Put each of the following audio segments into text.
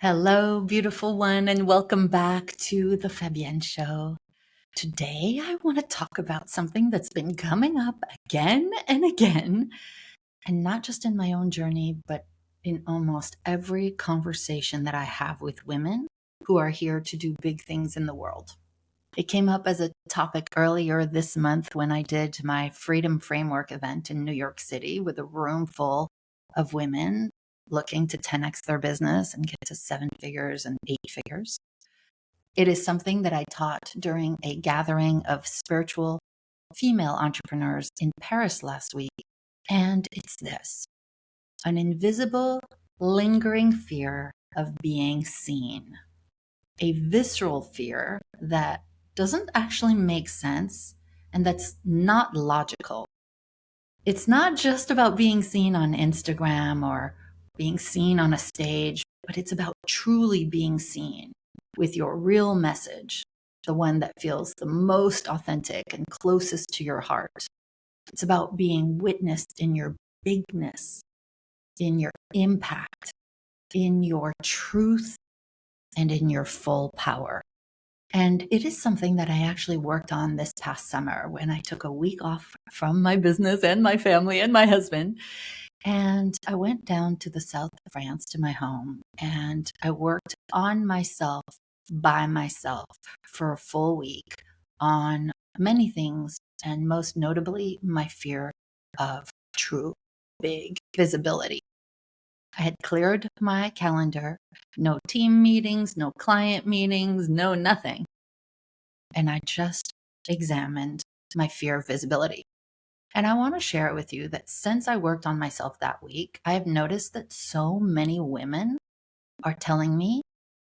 Hello, beautiful one, and welcome back to the Fabienne Show. Today, I want to talk about something that's been coming up again and again, and not just in my own journey, but in almost every conversation that I have with women who are here to do big things in the world. It came up as a topic earlier this month when I did my Freedom Framework event in New York City with a room full of women looking to 10x their business and get to 7 figures and 8 figures. It is something that I taught during a gathering of spiritual female entrepreneurs in Paris last week. And it's this: an invisible, lingering fear of being seen, a visceral fear that doesn't actually make sense and that's not logical. It's not just about being seen on Instagram or being seen on a stage, but it's about truly being seen with your real message, the one that feels the most authentic and closest to your heart. It's about being witnessed in your bigness, in your impact, in your truth, and in your full power. And it is something that I actually worked on this past summer when I took a week off from my business and my family and my husband. And I went down to the south of France to my home, and I worked on myself by myself for a full week on many things, and most notably, my fear of true big visibility. I had cleared my calendar, no team meetings, no client meetings, no nothing. And I just examined my fear of visibility. And I want to share it with you that since I worked on myself that week, I have noticed that so many women are telling me,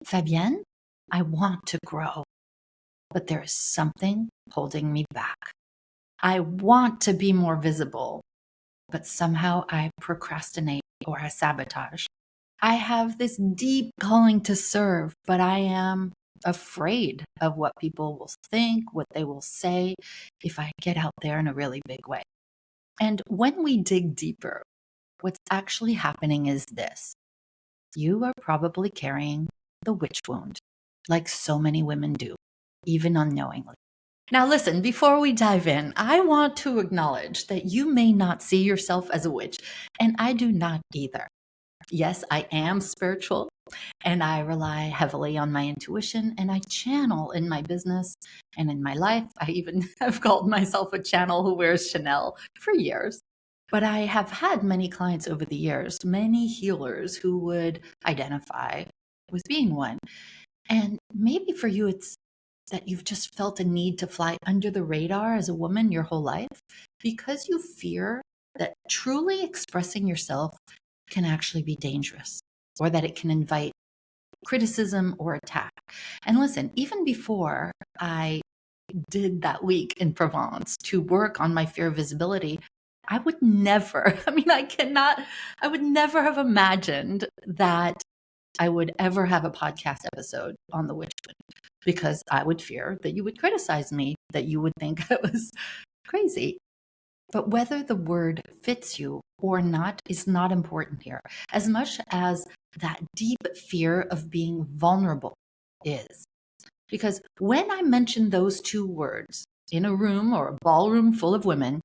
Fabienne, I want to grow, but there is something holding me back. I want to be more visible, but somehow I procrastinate or I sabotage. I have this deep calling to serve, but I am afraid of what people will think, what they will say if I get out there in a really big way. And when we dig deeper, what's actually happening is this: you are probably carrying the witch wound, like so many women do, even unknowingly. Now, listen, before we dive in, I want to acknowledge that you may not see yourself as a witch, and I do not either. Yes, I am spiritual and I rely heavily on my intuition and I channel in my business and in my life. I even have called myself a channel who wears Chanel for years. But I have had many clients over the years, many healers who would identify with being one. And maybe for you, it's that you've just felt a need to fly under the radar as a woman your whole life because you fear that truly expressing yourself can actually be dangerous, or that it can invite criticism or attack. And listen, even before I did that week in Provence to work on my fear of visibility, I would never, I would never have imagined that I would ever have a podcast episode on the witch wound, because I would fear that you would criticize me, that you would think I was crazy. But whether the word fits you or not is not important here, as much as that deep fear of being vulnerable is. Because when I mention those two words in a room or a ballroom full of women,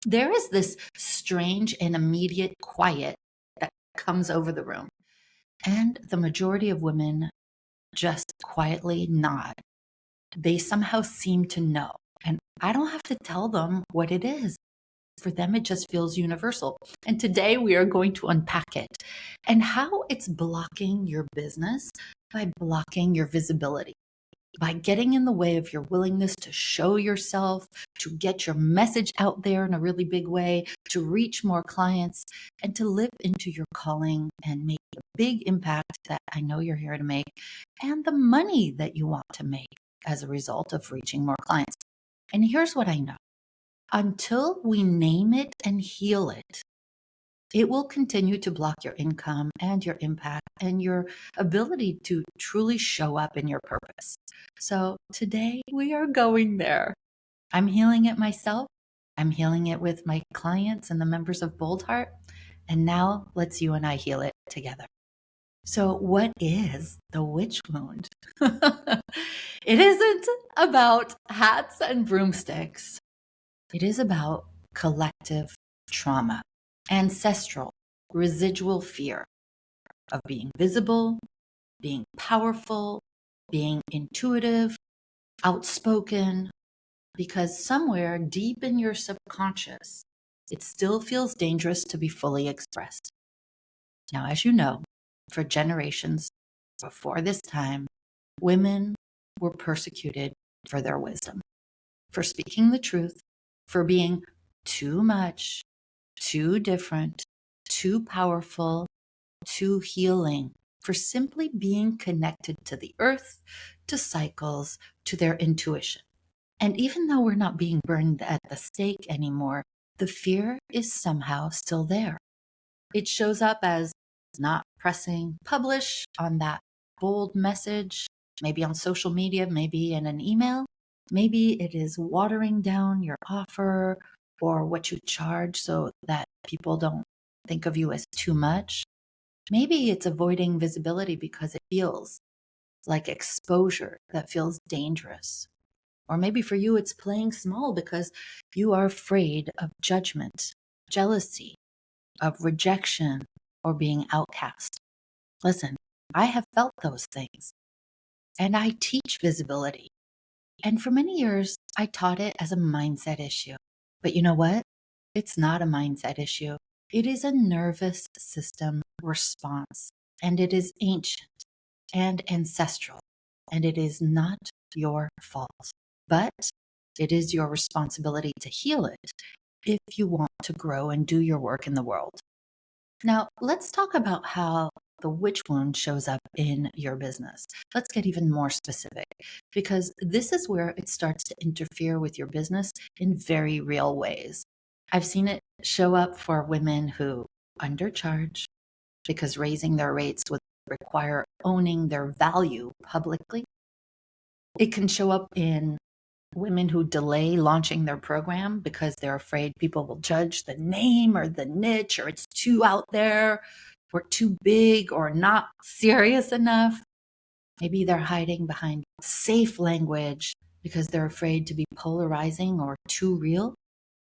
there is this strange and immediate quiet that comes over the room. And the majority of women just quietly nod. They somehow seem to know. And I don't have to tell them what it is. For them, it just feels universal. And today we are going to unpack it and how it's blocking your business by blocking your visibility, by getting in the way of your willingness to show yourself, to get your message out there in a really big way, to reach more clients, and to live into your calling and make the big impact that I know you're here to make, and the money that you want to make as a result of reaching more clients. And here's what I know. Until we name it and heal it, it will continue to block your income and your impact and your ability to truly show up in your purpose. So today we are going there. I'm healing it myself. I'm healing it with my clients and the members of Bold Heart. And now let's you and I heal it together. So, what is the witch wound? It isn't about hats and broomsticks. It is about collective trauma, ancestral, residual fear of being visible, being powerful, being intuitive, outspoken, because somewhere deep in your subconscious, it still feels dangerous to be fully expressed. Now, as you know, for generations before this time, women were persecuted for their wisdom, for speaking the truth, for being too much, too different, too powerful, too healing, for simply being connected to the earth, to cycles, to their intuition. And even though we're not being burned at the stake anymore, the fear is somehow still there. It shows up as not pressing publish on that bold message, maybe on social media, maybe in an email. Maybe it is watering down your offer or what you charge so that people don't think of you as too much. Maybe it's avoiding visibility because it feels like exposure that feels dangerous. Or maybe for you, it's playing small because you are afraid of judgment, jealousy, of rejection, or being outcast. Listen, I have felt those things, and I teach visibility. And for many years, I taught it as a mindset issue. But you know what? It's not a mindset issue. It is a nervous system response, and it is ancient and ancestral, and it is not your fault. But it is your responsibility to heal it if you want to grow and do your work in the world. Now, let's talk about how the witch wound shows up in your business. Let's get even more specific because this is where it starts to interfere with your business in very real ways. I've seen it show up for women who undercharge because raising their rates would require owning their value publicly. It can show up in women who delay launching their program because they're afraid people will judge the name or the niche or it's too out there or too big or not serious enough. Maybe they're hiding behind safe language because they're afraid to be polarizing or too real.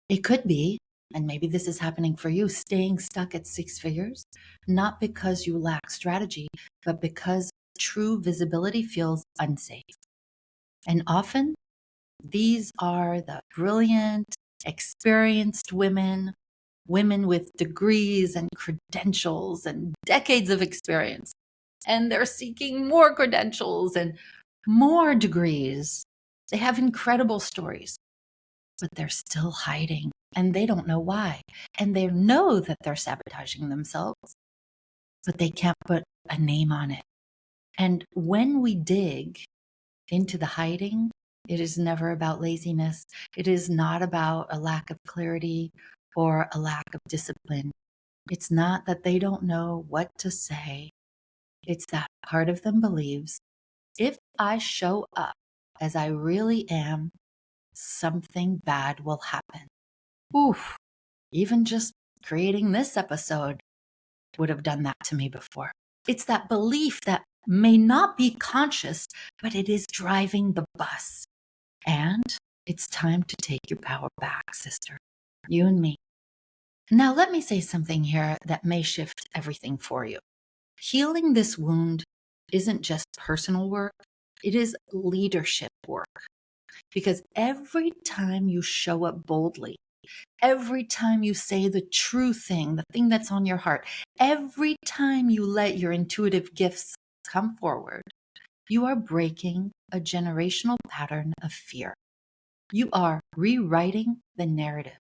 It could be, and maybe this is happening for you, staying stuck at six figures, not because you lack strategy, but because true visibility feels unsafe. And often these are the brilliant, experienced women, women with degrees and credentials and decades of experience. And they're seeking more credentials and more degrees. They have incredible stories, but they're still hiding and they don't know why. And they know that they're sabotaging themselves, but they can't put a name on it. And when we dig into the hiding, it is never about laziness. It is not about a lack of clarity or a lack of discipline. It's not that they don't know what to say. It's that part of them believes if I show up as I really am, something bad will happen. Oof, even just creating this episode would have done that to me before. It's that belief that may not be conscious, but it is driving the bus. And it's time to take your power back, sister. You and me. Now, let me say something here that may shift everything for you. Healing this wound isn't just personal work, it is leadership work. Because every time you show up boldly, every time you say the true thing, the thing that's on your heart, every time you let your intuitive gifts come forward, you are breaking a generational pattern of fear. You are rewriting the narrative.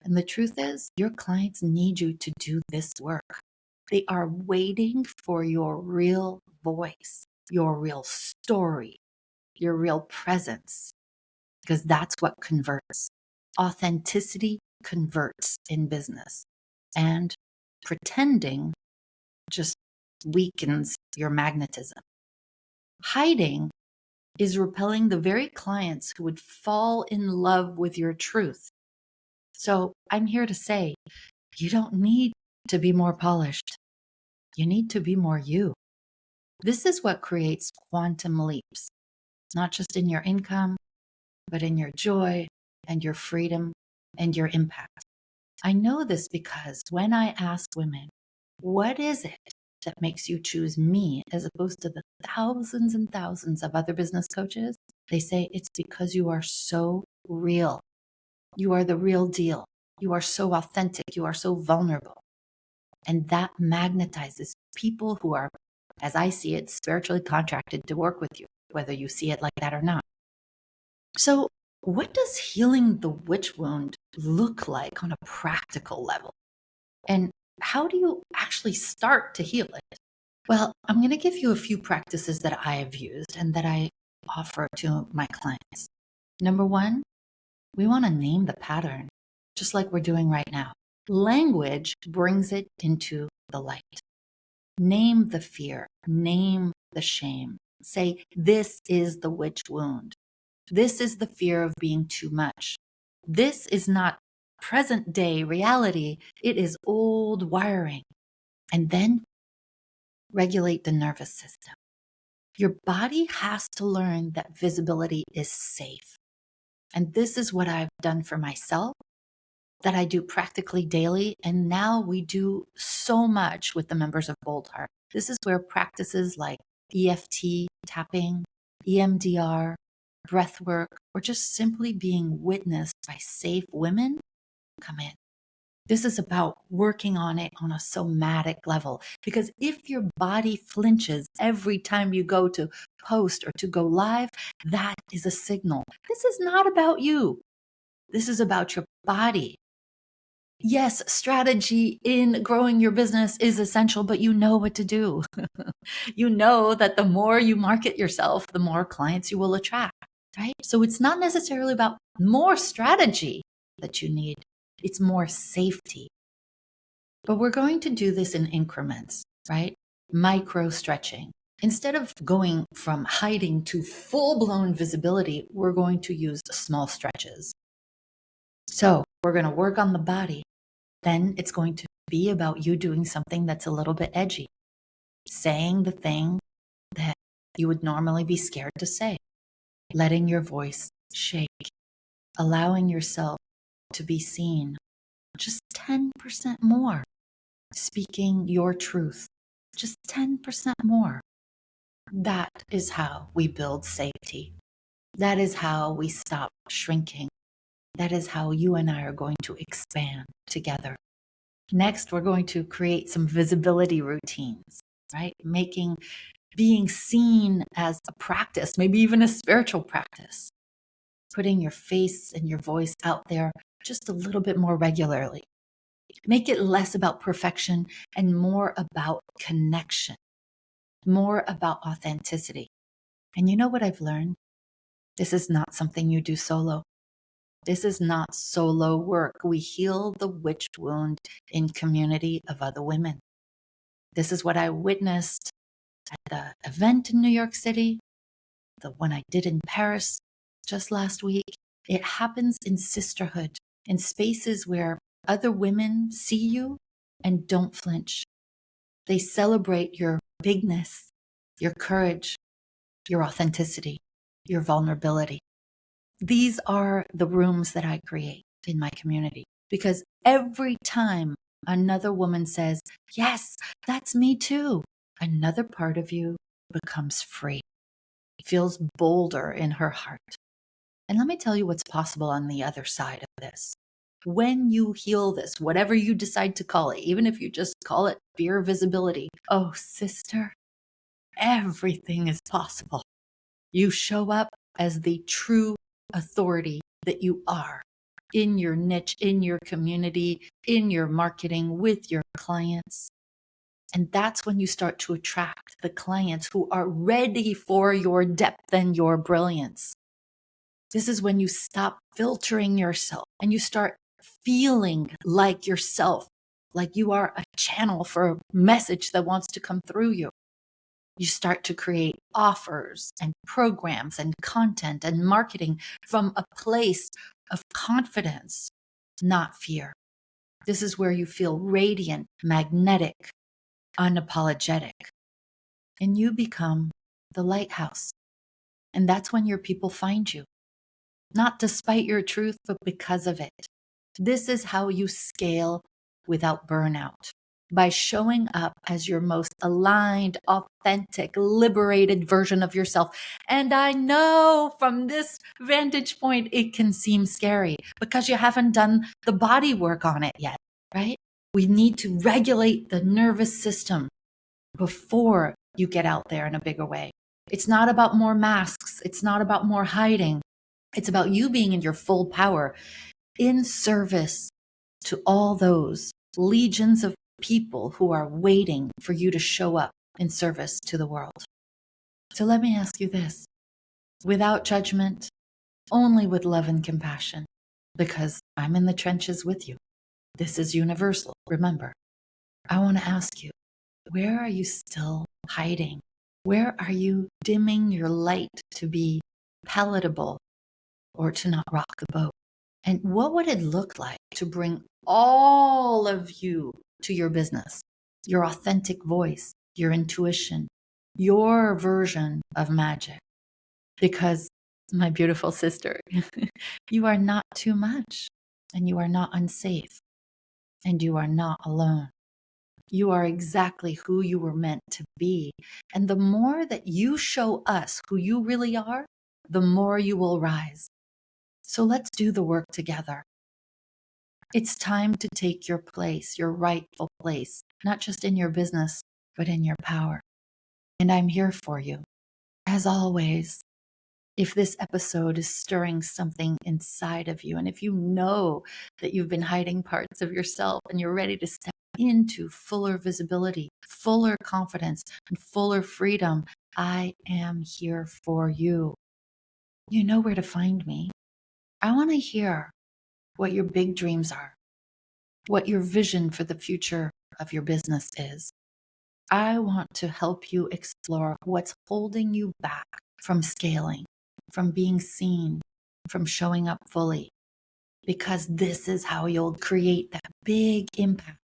And the truth is, your clients need you to do this work. They are waiting for your real voice, your real story, your real presence, because that's what converts. Authenticity converts in business, and pretending just weakens your magnetism. Hiding is repelling the very clients who would fall in love with your truth. So I'm here to say, you don't need to be more polished. You need to be more you. This is what creates quantum leaps, not just in your income, but in your joy and your freedom and your impact. I know this because when I ask women, what is it that makes you choose me as opposed to the thousands and thousands of other business coaches? They say it's because you are so real. You are the real deal. You are so authentic. You are so vulnerable. And that magnetizes people who are, as I see it, spiritually contracted to work with you, whether you see it like that or not. So, what does healing the witch wound look like on a practical level? And how do you actually start to heal it? Well, I'm going to give you a few practices that I have used and that I offer to my clients. Number one, we want to name the pattern, just like we're doing right now. Language brings it into the light. Name the fear, name the shame. Say, this is the witch wound. This is the fear of being too much. This is not present day reality. It is old wiring. And then regulate the nervous system. Your body has to learn that visibility is safe. And this is what I've done for myself, that I do practically daily. And now we do so much with the members of Bold Heart. This is where practices like EFT, tapping, EMDR, breath work, or just simply being witnessed by safe women come in. This is about working on it on a somatic level. Because if your body flinches every time you go to post or to go live, that is a signal. This is not about you. This is about your body. Yes, strategy in growing your business is essential, but you know what to do. You know that the more you market yourself, the more clients you will attract, right? So it's not necessarily about more strategy that you need. It's more safety. But we're going to do this in increments, right? Micro stretching. Instead of going from hiding to full-blown visibility, we're going to use small stretches. So we're going to work on the body. Then it's going to be about you doing something that's a little bit edgy, saying the thing that you would normally be scared to say, letting your voice shake, allowing yourself to be seen just 10% more, speaking your truth just 10% more. That is how we build safety. That is how we stop shrinking. That is how you and I are going to expand together. Next, we're going to create some visibility routines, right? Being seen as a practice, maybe even a spiritual practice. Putting your face and your voice out there just a little bit more regularly. Make it less about perfection and more about connection, more about authenticity. And you know what I've learned? This is not something you do solo. This is not solo work. We heal the witch wound in community of other women. This is what I witnessed at the event in New York City, the one I did in Paris just last week. It happens in sisterhood, in spaces where other women see you and don't flinch. They celebrate your bigness, your courage, your authenticity, your vulnerability. These are the rooms that I create in my community because every time another woman says, yes, that's me too, another part of you becomes free, feels bolder in her heart. And let me tell you what's possible on the other side of this. When you heal this, whatever you decide to call it, even if you just call it fear visibility, oh, sister, everything is possible. You show up as the true authority that you are in your niche, in your community, in your marketing, with your clients. And that's when you start to attract the clients who are ready for your depth and your brilliance. This is when you stop filtering yourself and you start feeling like yourself, like you are a channel for a message that wants to come through you. You start to create offers and programs and content and marketing from a place of confidence, not fear. This is where you feel radiant, magnetic, unapologetic, and you become the lighthouse. And that's when your people find you, not despite your truth, but because of it. This is how you scale without burnout, by showing up as your most aligned, authentic, liberated version of yourself. And I know from this vantage point, it can seem scary because you haven't done the body work on it yet, right? We need to regulate the nervous system before you get out there in a bigger way. It's not about more masks. It's not about more hiding. It's about you being in your full power, in service to all those legions of people who are waiting for you to show up in service to the world. So let me ask you this, without judgment, only with love and compassion, because I'm in the trenches with you. This is universal, remember. I want to ask you, where are you still hiding? Where are you dimming your light to be palatable or to not rock the boat? And what would it look like to bring all of you to your business, your authentic voice, your intuition, your version of magic? Because, my beautiful sister, you are not too much, and you are not unsafe, and you are not alone. You are exactly who you were meant to be. And the more that you show us who you really are, the more you will rise. So let's do the work together. It's time to take your place, your rightful place, not just in your business, but in your power. And I'm here for you. As always, if this episode is stirring something inside of you, and if you know that you've been hiding parts of yourself and you're ready to step into fuller visibility, fuller confidence, and fuller freedom, I am here for you. You know where to find me. I want to hear what your big dreams are, what your vision for the future of your business is. I want to help you explore what's holding you back from scaling, from being seen, from showing up fully, because this is how you'll create that big impact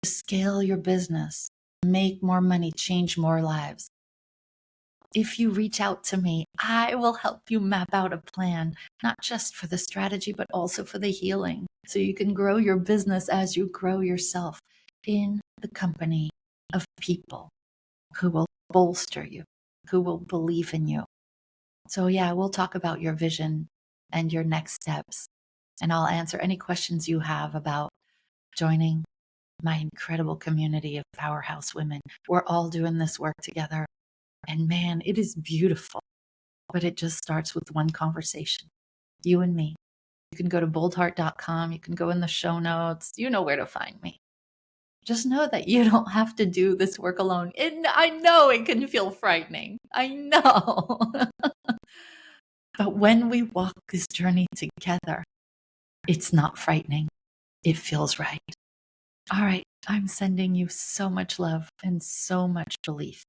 to scale your business, make more money, change more lives. If you reach out to me, I will help you map out a plan, not just for the strategy, but also for the healing, so you can grow your business as you grow yourself in the company of people who will bolster you, who will believe in you. So yeah, we'll talk about your vision and your next steps, and I'll answer any questions you have about joining my incredible community of powerhouse women. We're all doing this work together. And man, it is beautiful, but it just starts with one conversation, you and me. You can go to boldheart.com. You can go in the show notes. You know where to find me. Just know that you don't have to do this work alone. And I know it can feel frightening. I know. But when we walk this journey together, it's not frightening. It feels right. All right. I'm sending you so much love and so much belief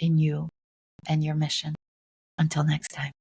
in you and your mission. Until next time.